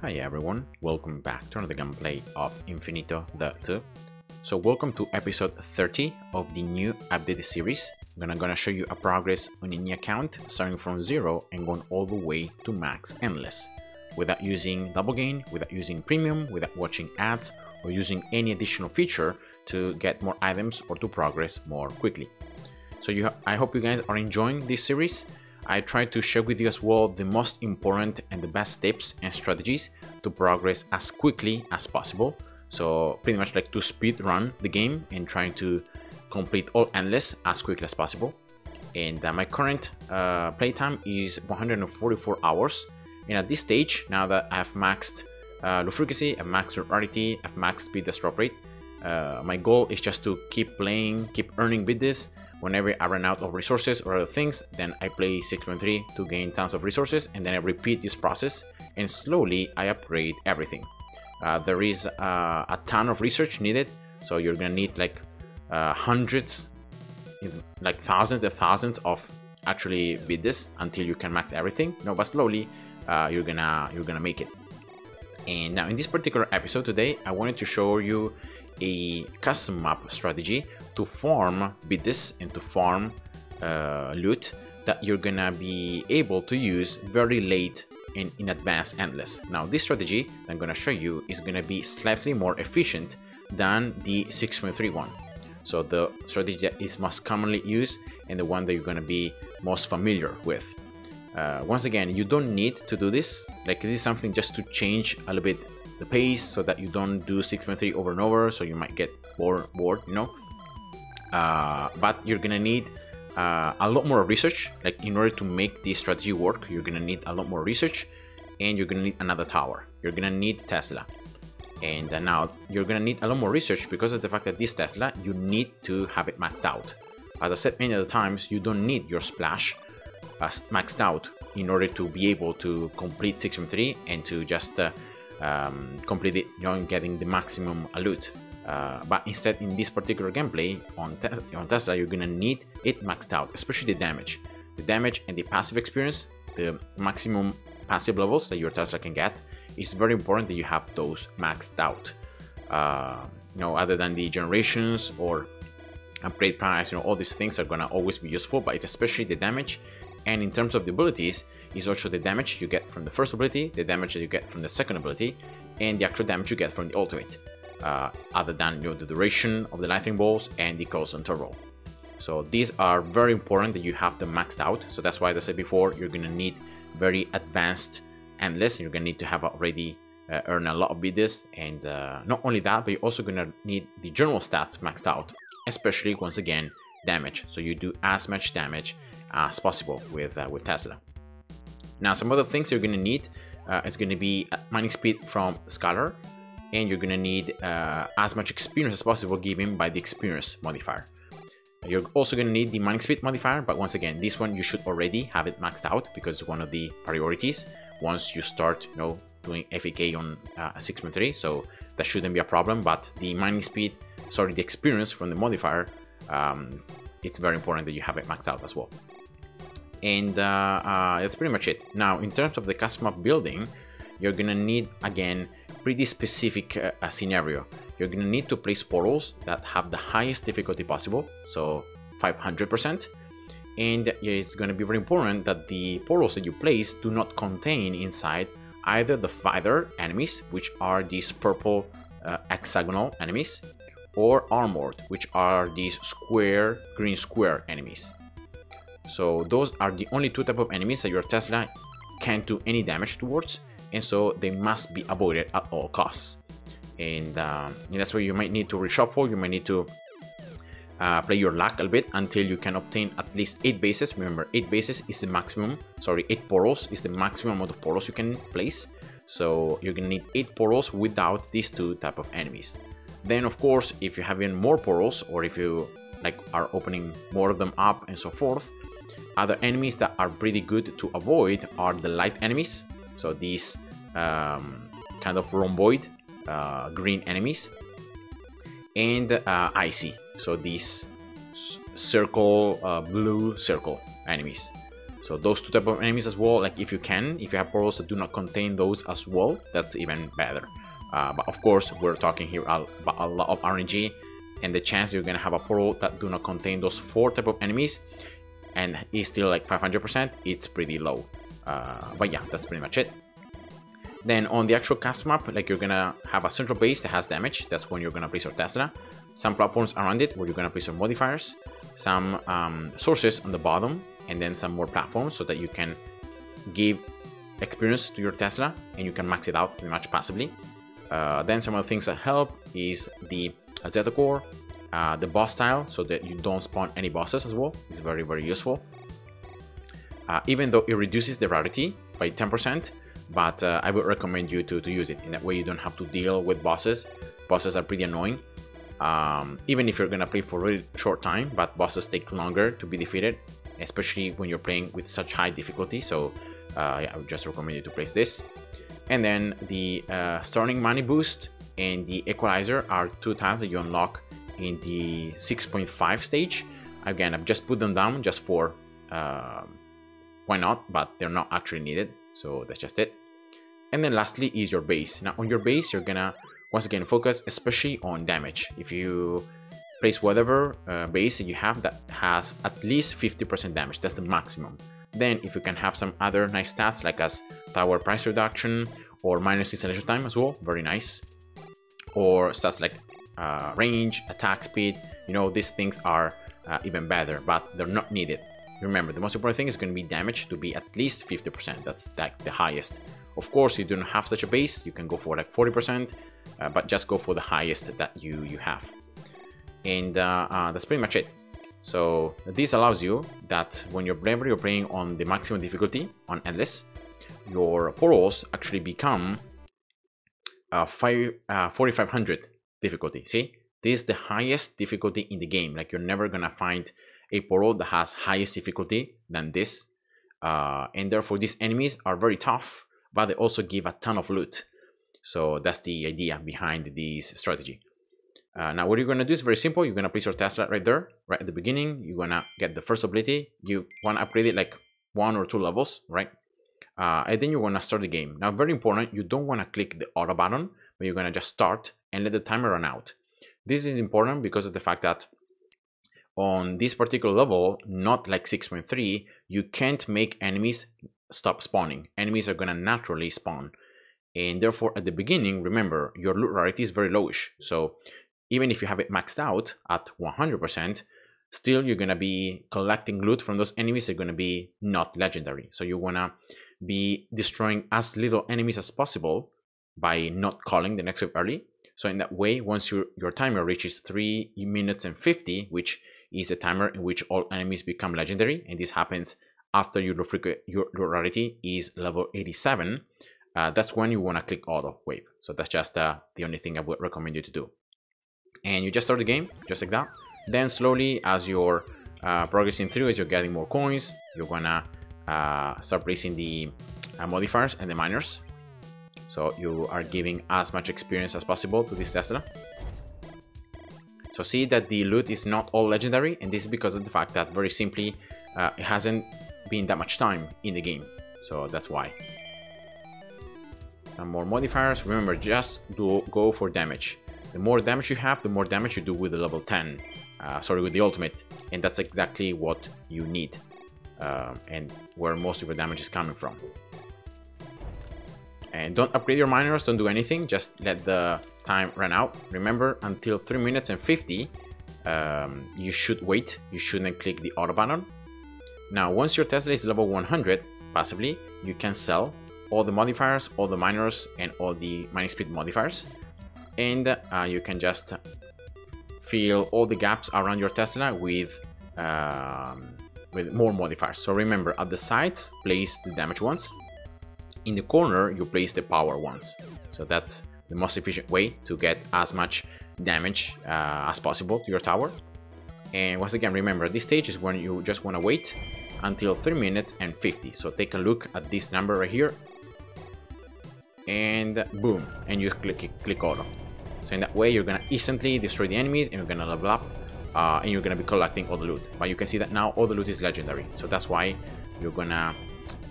Hi everyone, welcome back to another gameplay of Infinitode. So welcome to episode 30 of the new updated series. I'm gonna show you a progress on a new account starting from 0 and going all the way to max endless without using double gain, without using premium, without watching ads or using any additional feature to get more items or to progress more quickly. So I hope you guys are enjoying this series. I try to share with you as well the most important and the best tips and strategies to progress as quickly as possible. So pretty much like to speed run the game and trying to complete all endless as quickly as possible. And my current playtime is 144 hours. And at this stage, now that I've maxed low frequency, I've maxed rarity, I've maxed Bitdust drop rate, my goal is just to keep playing, keep earning Bitdust. Whenever I run out of resources or other things, then I play 6.3 to gain tons of resources, and then I repeat this process and slowly I upgrade everything. There is a ton of research needed, so you're gonna need like hundreds, like thousands and thousands of actually Bitdust until you can max everything. No, but slowly you're gonna make it. And now in this particular episode today, I wanted to show you a custom map strategy to farm Bitdust and to farm loot that you're gonna be able to use very late in advanced endless. Now this strategy I'm gonna show you is gonna be slightly more efficient than the 6.3 one. So the strategy that is most commonly used and the one that you're gonna be most familiar with. Once again, you don't need to do this. Like, this is something just to change a little bit the pace so that you don't do 6.3 over and over, so you might get bored, you know. But you're gonna need a lot more research. Like, in order to make this strategy work, you're gonna need a lot more research, and you're gonna need another tower. You're gonna need Tesla, and now you're gonna need a lot more research because of the fact that this Tesla, you need to have it maxed out. As I said many other times, you don't need your splash maxed out in order to be able to complete 6.3 and to just complete it, you know, getting the maximum loot. But instead, in this particular gameplay on Tesla, you're gonna need it maxed out, especially the damage and the passive experience. The maximum passive levels that your Tesla can get is very important that you have those maxed out. You know, other than the generations or upgrade price, you know, all these things are gonna always be useful, but it's especially the damage. And in terms of the abilities, is also the damage you get from the first ability, the damage that you get from the second ability, and the actual damage you get from the ultimate. Other than, you know, the duration of the lightning bolts and the cross interval. So these are very important that you have them maxed out. So that's why, as I said before, you're gonna need very advanced endless, and you're gonna need to have already earned a lot of Bitdust. And not only that, but you're also gonna need the general stats maxed out, especially once again damage. So you do as much damage as possible with Tesla. Now, some other things you're gonna need is gonna be mining speed from Scholar, and you're gonna need as much experience as possible given by the experience modifier. You're also gonna need the mining speed modifier, but once again, this one you should already have it maxed out because it's one of the priorities once you start, you know, doing FAK on 6.3, so that shouldn't be a problem. But the mining speed, sorry, the experience from the modifier, it's very important that you have it maxed out as well. And that's pretty much it. Now, in terms of the custom map building, you're gonna need, again, pretty specific scenario. You're gonna need to place portals that have the highest difficulty possible, so 500%. And it's gonna be very important that the portals that you place do not contain inside either the fighter enemies, which are these purple hexagonal enemies, or armored, which are these square, green square enemies. So those are the only two types of enemies that your Tesla can't do any damage towards, and so they must be avoided at all costs. And that's where you might need to reshuffle. You might need to play your luck a little bit until you can obtain at least 8 bases. Remember, 8 bases is the maximum. Sorry, 8 portals is the maximum amount of portals you can place. So you're gonna need 8 portals without these two type of enemies. Then, of course, if you have even more portals, or if you like are opening more of them up and so forth, other enemies that are pretty good to avoid are the light enemies. So these kind of rhomboid green enemies, and icy. So these circle, blue circle enemies. So those two type of enemies as well, like if you have portals that do not contain those as well, that's even better. But of course, we're talking here about a lot of RNG, and the chance you're gonna have a portal that do not contain those 4 type of enemies and is still like 500%, it's pretty low. But yeah, that's pretty much it. Then on the actual cast map, like you're gonna have a central base that has damage. That's when you're gonna place your Tesla. Some platforms around it where you're gonna place your modifiers. Some sources on the bottom, and then some more platforms so that you can give experience to your Tesla and you can max it out pretty much passively. Then some of the things that help is the Zeta Core, the boss tile, so that you don't spawn any bosses as well. It's very, very useful. Even though it reduces the rarity by 10%, but I would recommend you to use it. In that way you don't have to deal with bosses. Bosses are pretty annoying. Even if you're gonna play for a really short time, but bosses take longer to be defeated, especially when you're playing with such high difficulty. So yeah, I would just recommend you to place this. And then the starting money boost and the equalizer are 2 tiles that you unlock in the 6.5 stage. Again, I've just put them down just for why not, but they're not actually needed, so that's just it. And then lastly is your base. Now on your base, you're gonna once again focus especially on damage. If you place whatever base that you have that has at least 50% damage, that's the maximum. Then if you can have some other nice stats like as tower price reduction or minus installation time as well, very nice. Or stats like range, attack speed, you know, these things are even better, but they're not needed. Remember, the most important thing is going to be damage to be at least 50%. That's like the highest. Of course, you don't have such a base, you can go for like 40%, but just go for the highest that you have. And that's pretty much it. So this allows you that whenever you're playing on the maximum difficulty on Endless, your portals actually become 4500 difficulty. See, this is the highest difficulty in the game. Like you're never gonna find a portal that has highest difficulty than this, and therefore these enemies are very tough, but they also give a ton of loot. So that's the idea behind this strategy. Now what you're gonna do is very simple. You're gonna place your Tesla right there, right at the beginning. You're gonna get the first ability. You wanna upgrade it like 1 or 2 levels, right? And then you wanna start the game. Now very important, you don't wanna click the auto button, but you're gonna just start and let the timer run out. This is important because of the fact that on this particular level, not like 6.3, you can't make enemies stop spawning. Enemies are gonna naturally spawn. And therefore, at the beginning, remember, your loot rarity is very lowish. So even if you have it maxed out at 100%, still you're gonna be collecting loot from those enemies. They're gonna be not legendary. So you wanna be destroying as little enemies as possible by not calling the next wave early. So in that way, once your timer reaches 3 minutes and 50, which is the timer in which all enemies become legendary, and this happens after your rarity is level 87, that's when you want to click auto wave. So that's just the only thing I would recommend you to do. And you just start the game just like that. Then slowly, as you're progressing through, as you're getting more coins, you're gonna start placing the modifiers and the miners. So you are giving as much experience as possible to this Tesla. So see that the loot is not all legendary, and this is because of the fact that very simply it hasn't been that much time in the game. So that's why. Some more modifiers. Remember, just go for damage. The more damage you have, the more damage you do with the level 10. With the ultimate. And that's exactly what you need. And where most of your damage is coming from. And don't upgrade your miners, don't do anything, just let the time run out. Remember, until 3 minutes and 50, you should wait. You shouldn't click the auto button. Now, once your Tesla is level 100, passively, you can sell all the modifiers, all the miners, and all the mining speed modifiers. And you can just fill all the gaps around your Tesla with more modifiers. So remember, at the sides, place the damage ones. In the corner, you place the power ones. So that's the most efficient way to get as much damage as possible to your tower. And once again, remember, this stage is when you just want to wait until 3 minutes and 50. So take a look at this number right here. And boom, and you click auto. So in that way, you're going to instantly destroy the enemies and you're going to level up. And you're going to be collecting all the loot. But you can see that now all the loot is legendary. So that's why you're gonna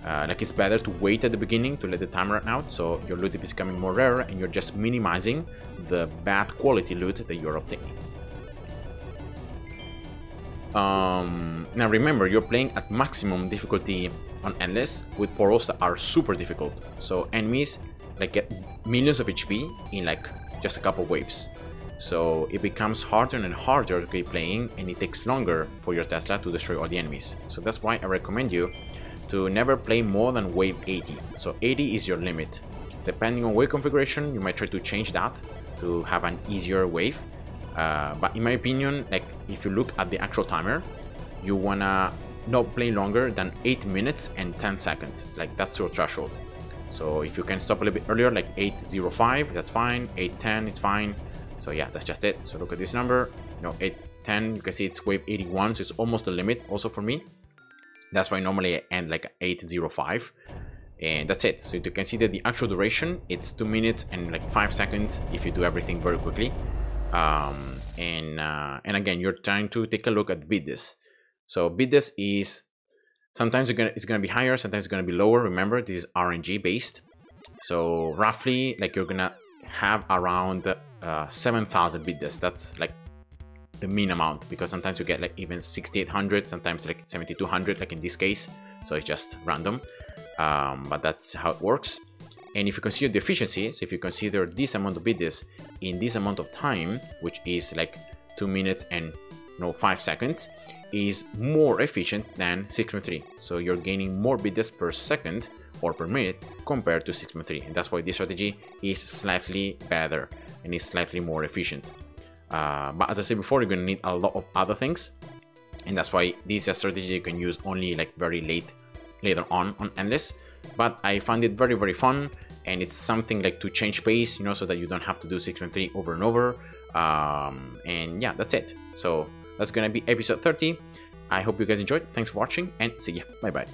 like, it's better to wait at the beginning to let the timer run out, so your loot is becoming more rare and you're just minimizing the bad quality loot that you're obtaining. Now remember, you're playing at maximum difficulty on Endless with portals that are super difficult, so enemies like get millions of HP in like just a couple waves. So it becomes harder and harder to keep playing, and it takes longer for your Tesla to destroy all the enemies. So that's why I recommend you to never play more than wave 80. So 80 is your limit. Depending on wave configuration, you might try to change that to have an easier wave. But in my opinion, like, if you look at the actual timer, you wanna not play longer than 8 minutes and 10 seconds. Like, that's your threshold. So if you can stop a little bit earlier, like 8:05, that's fine. 8:10, it's fine. So yeah, that's just it. So look at this number, you know, 8:10, you can see it's wave 81, so it's almost the limit also for me. That's why normally I end like 8:05, and that's it. So you can see that the actual duration, it's 2 minutes and like 5 seconds if you do everything very quickly. And again, you're trying to take a look at Bitdust. So Bitdust is, sometimes it's gonna be higher, sometimes it's gonna be lower. Remember, this is RNG based. So roughly, like, you're gonna have around 7,000 Bitdust. That's like the mean amount, because sometimes you get like even 6,800, sometimes like 7,200, like in this case. So it's just random, but that's how it works. And if you consider the efficiency, so if you consider this amount of Bitdust in this amount of time, which is like 2 minutes and 5 seconds, is more efficient than 6.3. So you're gaining more Bitdust per second or per minute compared to 6.3, and that's why this strategy is slightly better and is slightly more efficient. But as I said before, you're gonna need a lot of other things, and that's why this is a strategy you can use only like very later on Endless. But I found it very, very fun, and it's something like to change pace, you know, so that you don't have to do 6.3 over and over. And yeah, that's it. So that's gonna be episode 30. I hope you guys enjoyed. Thanks for watching, and see ya. Bye bye.